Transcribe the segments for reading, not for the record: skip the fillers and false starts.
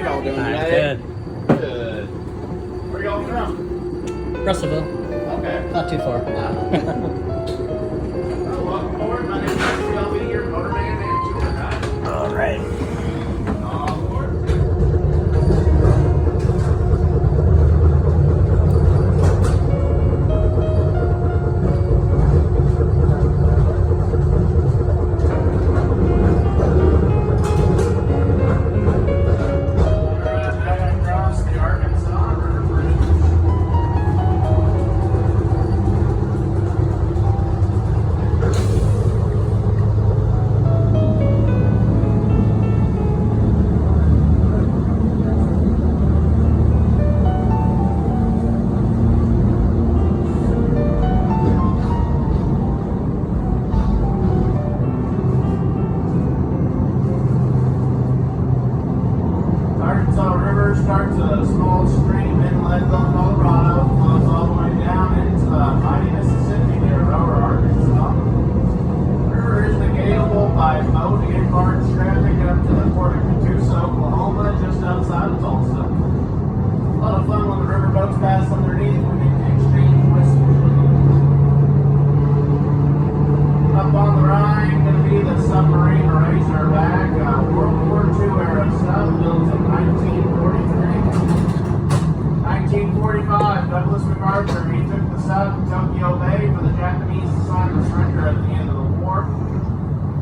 y'all doing today? Good. Good. Where y'all from? Russellville. Okay. Not too far. Well, welcome aboard. My name is Jesse. I'll be your motorman and tour guide. All right. All aboard. Starts a small stream in Milan, Colorado, flows all the way down into the mighty Mississippi near Rower, Arkansas. The river is navigable by boat and barge traffic up to the port of Catoosa, Oklahoma, just outside of Tulsa. A lot of fun when the river boats pass underneath. We get to exchange whistles. Up on the Rhine, going to be the submarine Razorback, World War II era sub built in 1945, Douglas MacArthur, he took the sub to Tokyo Bay for the Japanese to sign the surrender at the end of the war.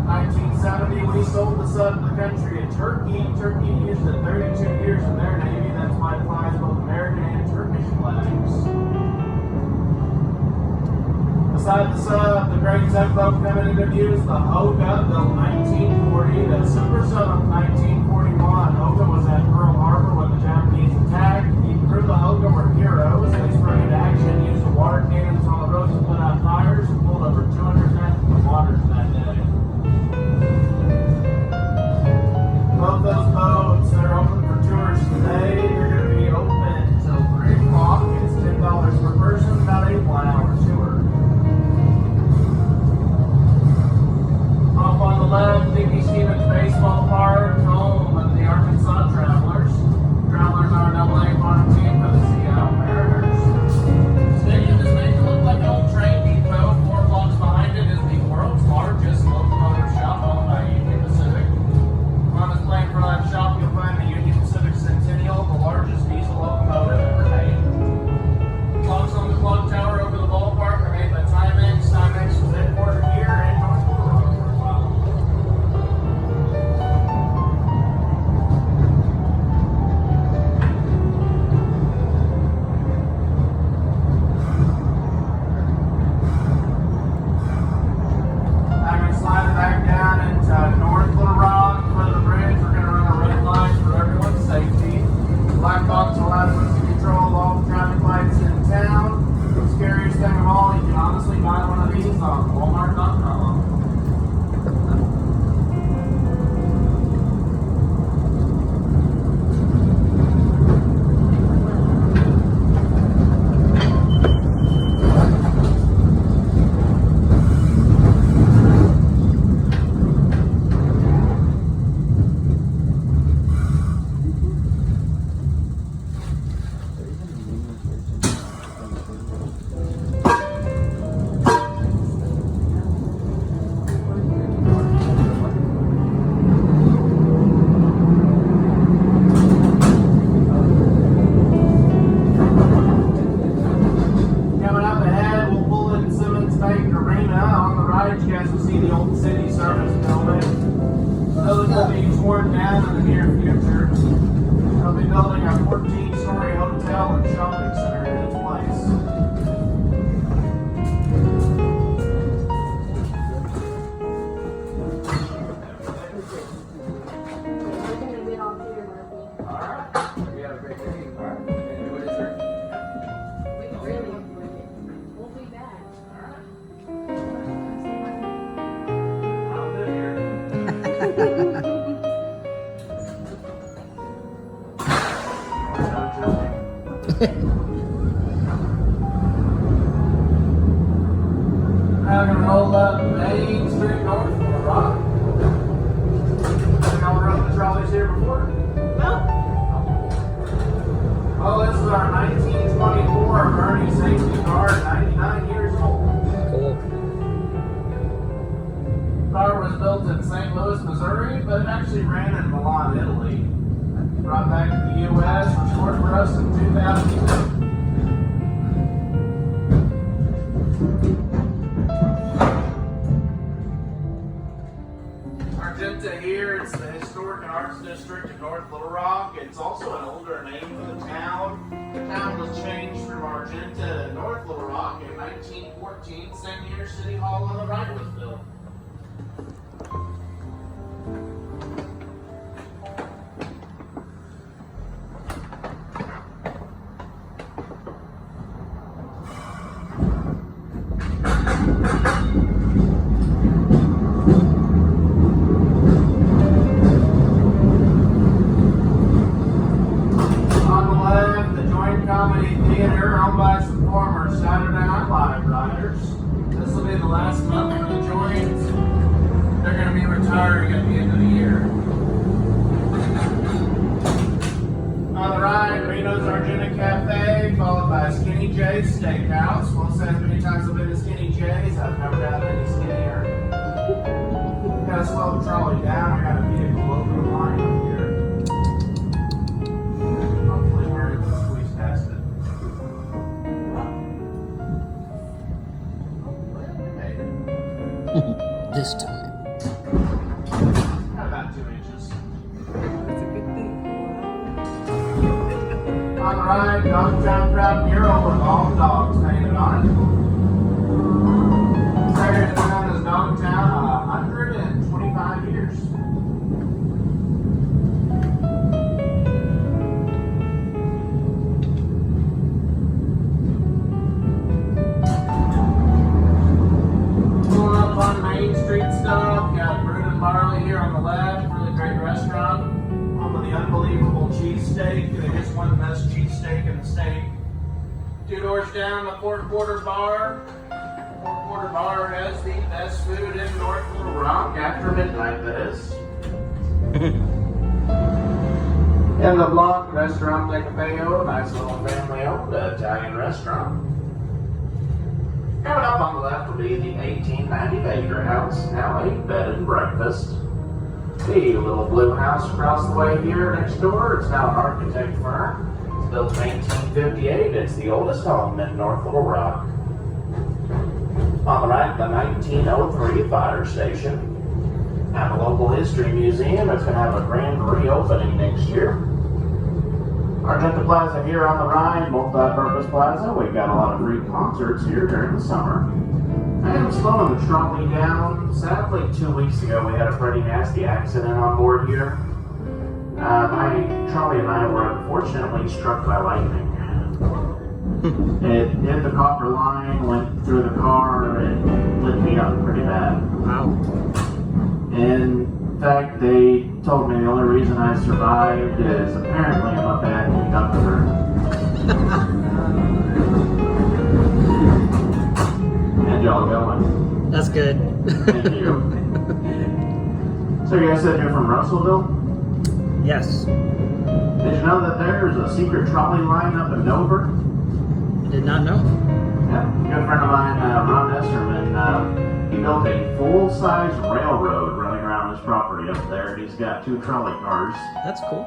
1970, we sold the sub to the country of Turkey. Turkey used it 32 years in their Navy. That's why it flies both American and Turkish flags. Beside the sub, the great tugboat coming into view is the Oga, built 1940. The Super Sub of 1941. Oga was at Pearl Harbor when the Japanese attacked. The crew of the Oga were heroes. They sprang into action, used the water cannons on the roads to put out fires, and pulled over 200 tons of water that day. Both those boats, they're open for tours today. They're going to be open until 3 o'clock. It's $10 per person, about a 1-hour tour. Off on the left, Dickie Stevens Baseball Park, home of the Arkansas Travelers. Travelers are a AA farm team for the Seattle Mariners. Stadium is made to look like an old train depot. 4 blocks behind it is the world's largest locomotive shop owned by Union Pacific. On this plane for life shop, you'll find the Union Pacific Centennial, the largest diesel locomotive ever made. Clocks on the clock tower over the ballpark are made by Timex. Timex was headquartered here in North Carolina for a while. I'm going to slide it back down into North Little Rock for the bridge. We're going to run a red light for everyone's safety. The black box allows us to control all the traffic lights in town. The scariest thing of all, you can honestly buy one of these on Walmart.com. You guys will see the old city service building. Those will be torn down in the near future. They'll be building a 14-story hotel and shopping center in its place. Alright. We have a great day. Alright. What is there? We really enjoyed it. We'll be back. Alright. I'll live here. Now we're going to roll up Main Street North for a rock. Have y'all rode the trolleys here before? Well, but it actually ran in Milan, Italy. Brought back to the U.S., restored for us in 2002. Argenta here, it's the Historic and Arts District of North Little Rock. It's also an older name for the town. The town was changed from Argenta to North Little Rock in 1914, same year City Hall on the right was built. Steakhouse. Won't say as many times I've been to Skinny J's. I've never had any skinnier. Gotta slow the trolley down. I got a vehicle over the line up here. Hopefully we're able to squeeze past it. Well, we made it. This time. About 2 inches. That's a good thing. On the right, Dogtown Proud mural with all the dogs painted on it. This area has been known as Dogtown 125 years. Pulling up on Main Street stop, got Brewed and Barley here on the left, really great restaurant. Home of the unbelievable cheesesteak. They just won the best cheesesteak in the state. 2 doors down, the Four Quarter Bar. Four Quarter Bar has the best food in North Little Rock after midnight, that is. In the block, Restaurant De Capello, nice little family-owned Italian restaurant. Coming up on the left will be the 1890 Baker House, now a bed and breakfast. The little blue house across the way here next door, it's now an architect firm. It's built in 1858. It's the oldest home in North Little Rock. On the right, the 1903 fire station. And the local history museum. It's going to have a grand reopening next year. Argenta Plaza here on the right, multi-purpose plaza. We've got a lot of free concerts here during the summer. I am slowing the trolley down. Sadly, 2 weeks ago, we had a pretty nasty accident on board here. My trolley and I were unfortunately struck by lightning. It hit the copper line, went through the car, and lit me up pretty bad. Wow. In fact, they told me the only reason I survived is apparently I'm a bad conductor. And y'all going. That's good. Thank you. So you guys said you're from Russellville? Yes. Did you know that there's a secret trolley line up in Dover? I did not know. Yeah, a good friend of mine, Ron Esserman, he built a full-size railroad running around his property up there. He's got 2 trolley cars. That's cool.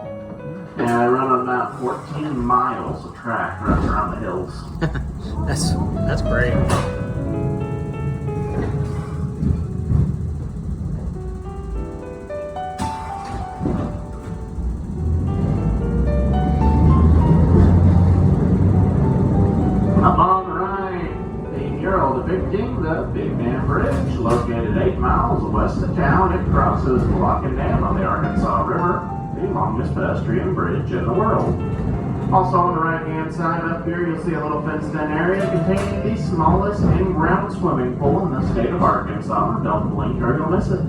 And I run about 14 miles of track runs around the hills. That's great. Up on the right, the mural depicting the Big Dam Bridge, located 8 miles west of town. It crosses the Lock-in Dam on the Arkansas River, the longest pedestrian bridge in the world. Also on the right-hand side up here, you'll see a little fenced-in area containing the smallest in-ground swimming pool in the state of Arkansas. Don't blink or you'll miss it.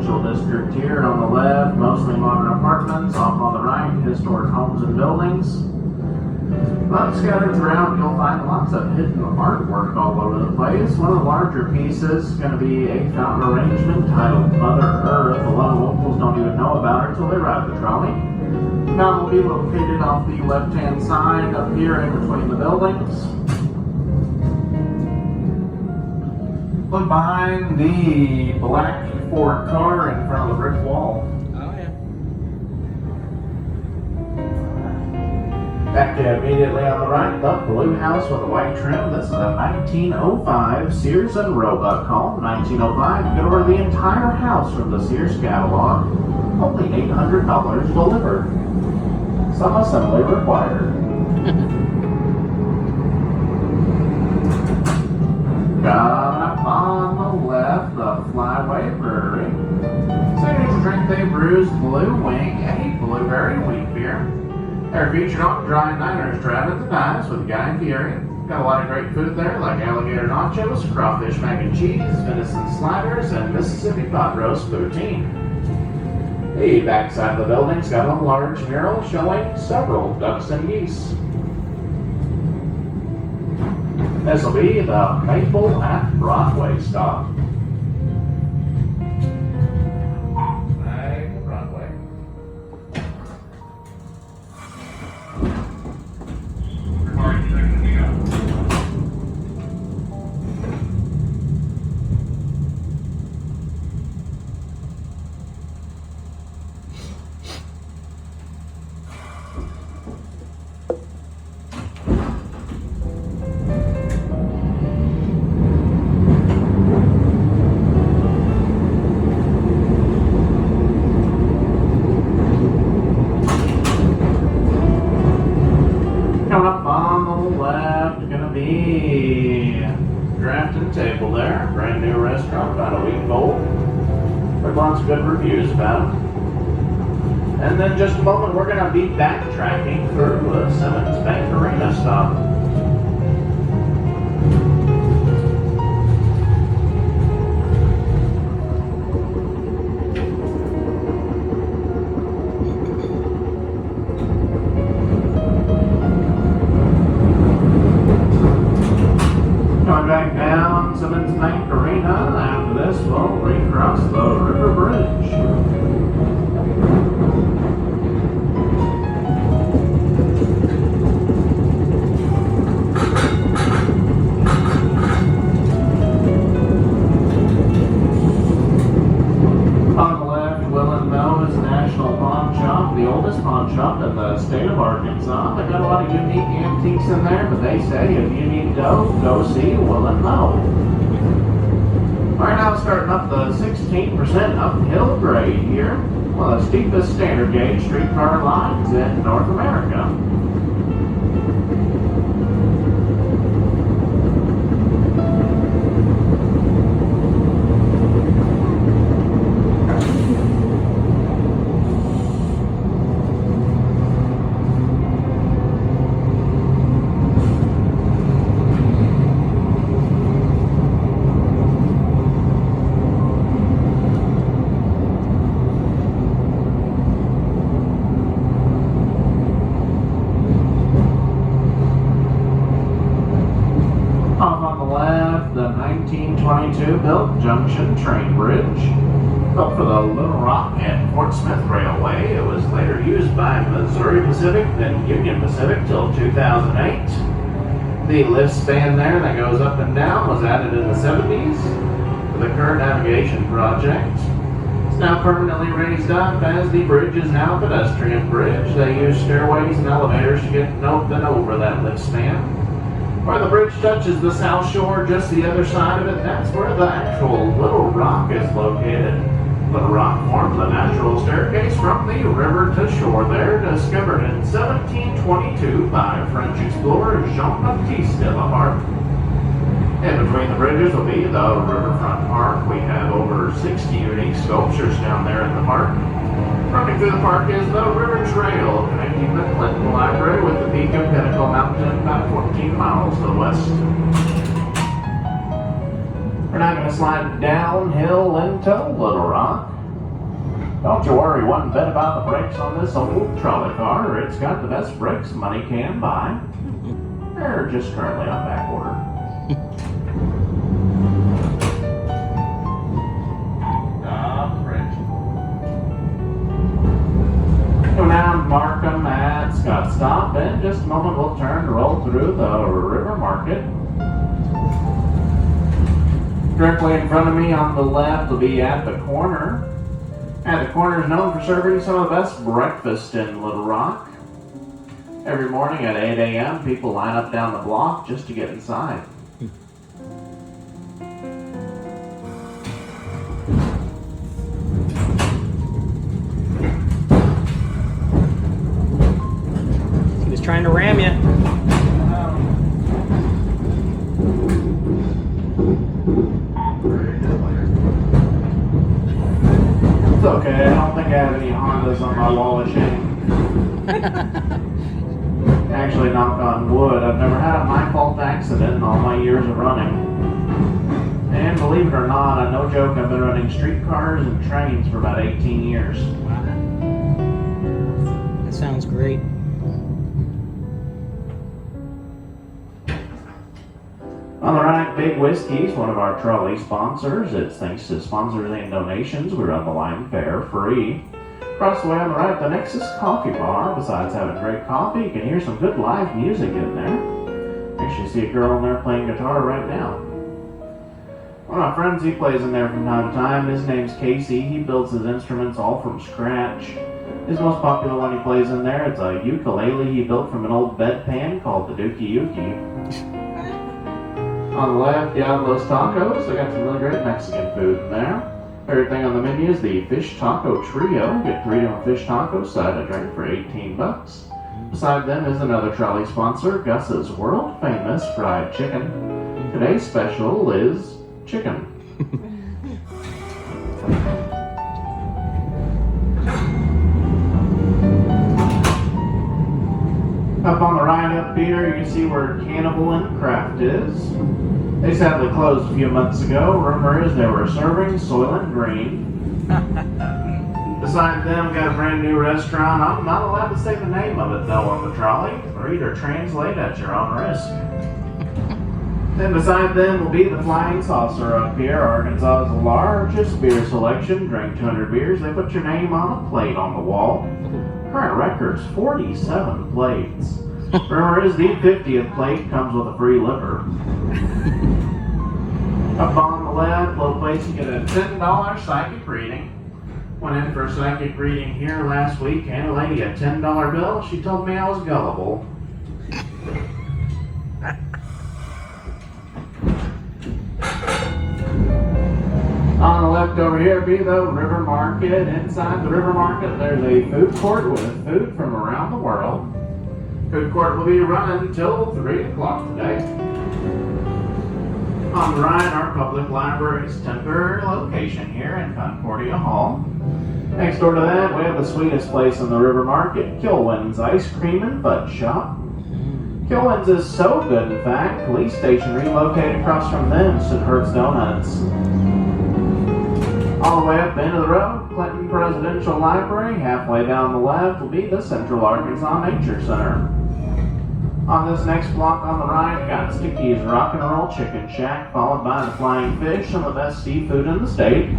residential district here on the left, mostly modern apartments. Off on the right, historic homes and buildings. But scattered throughout, you'll find lots of hidden artwork all over the place. One of the larger pieces is going to be a fountain arrangement titled Mother Earth. A lot of locals don't even know about her until they ride the trolley. The fountain will be located off the left-hand side up here in between the buildings. Look behind the black Ford car in front of the brick wall. Oh, yeah. Back immediately on the right, the blue house with the white trim. This is a 1905 Sears and Roebuck home. 1905, you can order the entire house from the Sears catalog. Only $800 delivered. Some assembly required. Got up on the left, the Flyway Brewery. Signature drink, they Brews Blue Wing, a blueberry wheat beer. They're featured on Dry Niners Drive at the Dives with Guy Fieri. Got a lot of great food there, like alligator nachos, crawfish mac and cheese, venison sliders, and Mississippi pot roast poutine. The backside of the building's got a large mural showing several ducks and geese. This will be the Maple at Broadway stop. Maple Broadway. Coming up on the left, gonna be Drafting Table there. Brand new restaurant, about a week old. Heard lots of good reviews about it. And then just a moment, we're gonna be backtracking for the Simmons Bank Arena stop. Coming back down Simmons Bank Arena. After this, we'll recross the River Bridge. On the left, Will and Mel's National Pawn Shop, the oldest pawn shop in the state of Arkansas. They got a lot of unique antiques in there, but they say if you need dough, go see Will and Mel. Right now, starting up the 16% uphill grade here. One of the steepest standard gauge streetcar lines in North America. Off on the left, the 1922 built Junction Train Bridge. Built for the Little Rock and Fort Smith Railway. It was later used by Missouri Pacific, then Union Pacific till 2008. The lift span there that goes up and down was added in the 70s for the current navigation project. It's now permanently raised up as the bridge is now a pedestrian bridge. They use stairways and elevators to get over that lift span. Where the bridge touches the south shore, just the other side of it, that's where the actual Little Rock is located. Little Rock forms a natural staircase from the river to shore there, discovered in 1722 by French explorer Jean-Baptiste de la Barre. In between the bridges will be the Riverfront Park. We have over 60 unique sculptures down there in the park. Running through the park is the River Trail, connecting the Clinton Library with the peak of Pinnacle Mountain about 14 miles to the west. We're now going to slide downhill into Little Rock. Don't you worry one bit about the brakes on this old trolley car. It's got the best brakes money can buy. They're just currently on back order. Go down Markham at Scott Stop. In just a moment, we'll turn to roll through the River Market. Directly in front of me on the left will be At the Corner. At the Corner is known for serving some of the best breakfast in Little Rock. Every morning at 8 a.m., people line up down the block just to get inside. He was trying to ram you. It's okay, I don't think I have any Hondas on my wall of shame. Actually, knock on wood, I've never had a my-fault accident in all my years of running. And believe it or not, no joke, I've been running streetcars and trains for about 18 years. Wow. That sounds great. On the right, Big Whiskey's one of our trolley sponsors. It's thanks to sponsors and donations we run the line fare free. Across the way on the right, the Nexus Coffee Bar. Besides having great coffee, you can hear some good live music in there. Actually see a girl in there playing guitar right now. One of my friends, he plays in there from time to time. His name's Casey. He builds his instruments all from scratch. His most popular one he plays in there, it's a ukulele he built from an old bedpan called the Dookie Yuki. On the left, Diablo's Tacos. They got some really great Mexican food in there. Everything on the menu is the Fish Taco Trio. Get 3 different fish tacos, side of drink for $18. Beside them is another trolley sponsor, Gus's world famous fried chicken. Today's special is chicken. Up on the right up here, you can see where Cannibal and Craft is. They sadly closed a few months ago. Rumor is they were serving Soylent Green. Beside them, got a brand new restaurant. I'm not allowed to say the name of it though on the trolley. Read or translate at your own risk. Then beside them will be the Flying Saucer up here, Arkansas's largest beer selection. Drink 200 beers. They put your name on a plate on the wall. Current record's 47 plates. Rumor is the 50th plate comes with a free liver. Up on the left, little place you get a $10 psychic reading. Went in for a psychic reading here last week, handed a lady a $10 bill. She told me I was gullible. On the left over here be the River Market. Inside the River Market there's a food court with food from around the world. Food court will be running until 3 o'clock today. On the right, our public library's temporary location here in Concordia Hall. Next door to that, we have the sweetest place in the River Market, Kilwin's Ice Cream and Fudge Shop. Kilwin's is so good, in fact, police station relocated across from them stood Hertz Donuts. All the way up the end of the road, Clinton Presidential Library. Halfway down the left will be the Central Arkansas Nature Center. On this next block on the right, got Sticky's Rock and Roll Chicken Shack, followed by the Flying Fish, some of the best seafood in the state.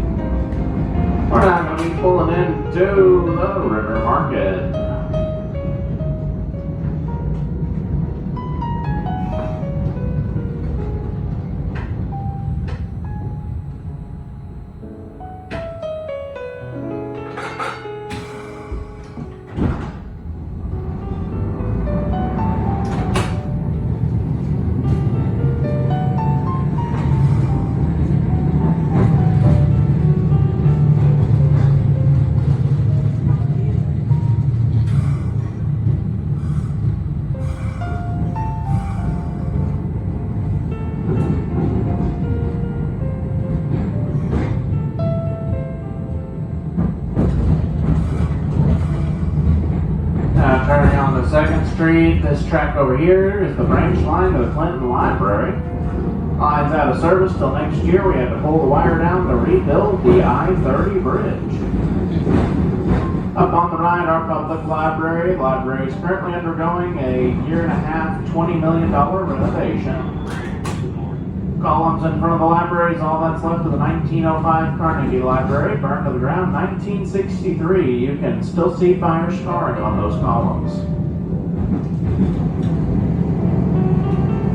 We're now going to be pulling into the River Market. Turning on the 2nd Street, this track over here is the branch line to the Clinton Library. Line's out of service till next year. We had to pull the wire down to rebuild the I-30 bridge. Up on the right, our public library. The library is currently undergoing a year-and-a-half, $20 million renovation. Columns in front of the library is all that's left of the 1905 Carnegie Library, burned to the ground 1963. You can still see fire scarring on those columns.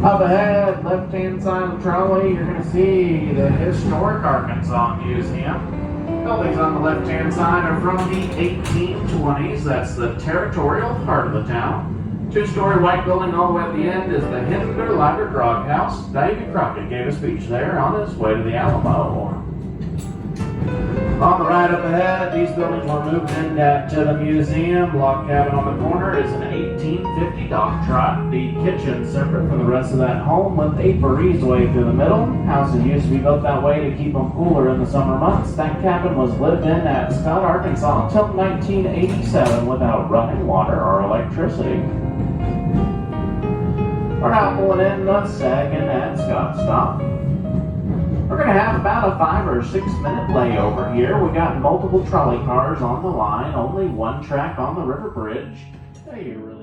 Up ahead, left-hand side of the trolley, you're going to see the Historic Arkansas Museum. Buildings on the left-hand side are from the 1820s. That's the territorial part of the town. Two-story white building all the way at the end is the Hinder Liber Grog House. Davy Crockett gave a speech there on his way to the Alamo. On the right up ahead, these buildings were moved into the museum. Log cabin on the corner is an 1850 dog trot. The kitchen separate from the rest of that home with a breezeway through the middle. Houses used to be built that way to keep them cooler in the summer months. That cabin was lived in at Scott, Arkansas until 1987 without running water or electricity. We're now pulling in the second at Scott stop. We're going to have about a 5 or 6 minute layover here. We got multiple trolley cars on the line, only one track on the river bridge. Hey, you really.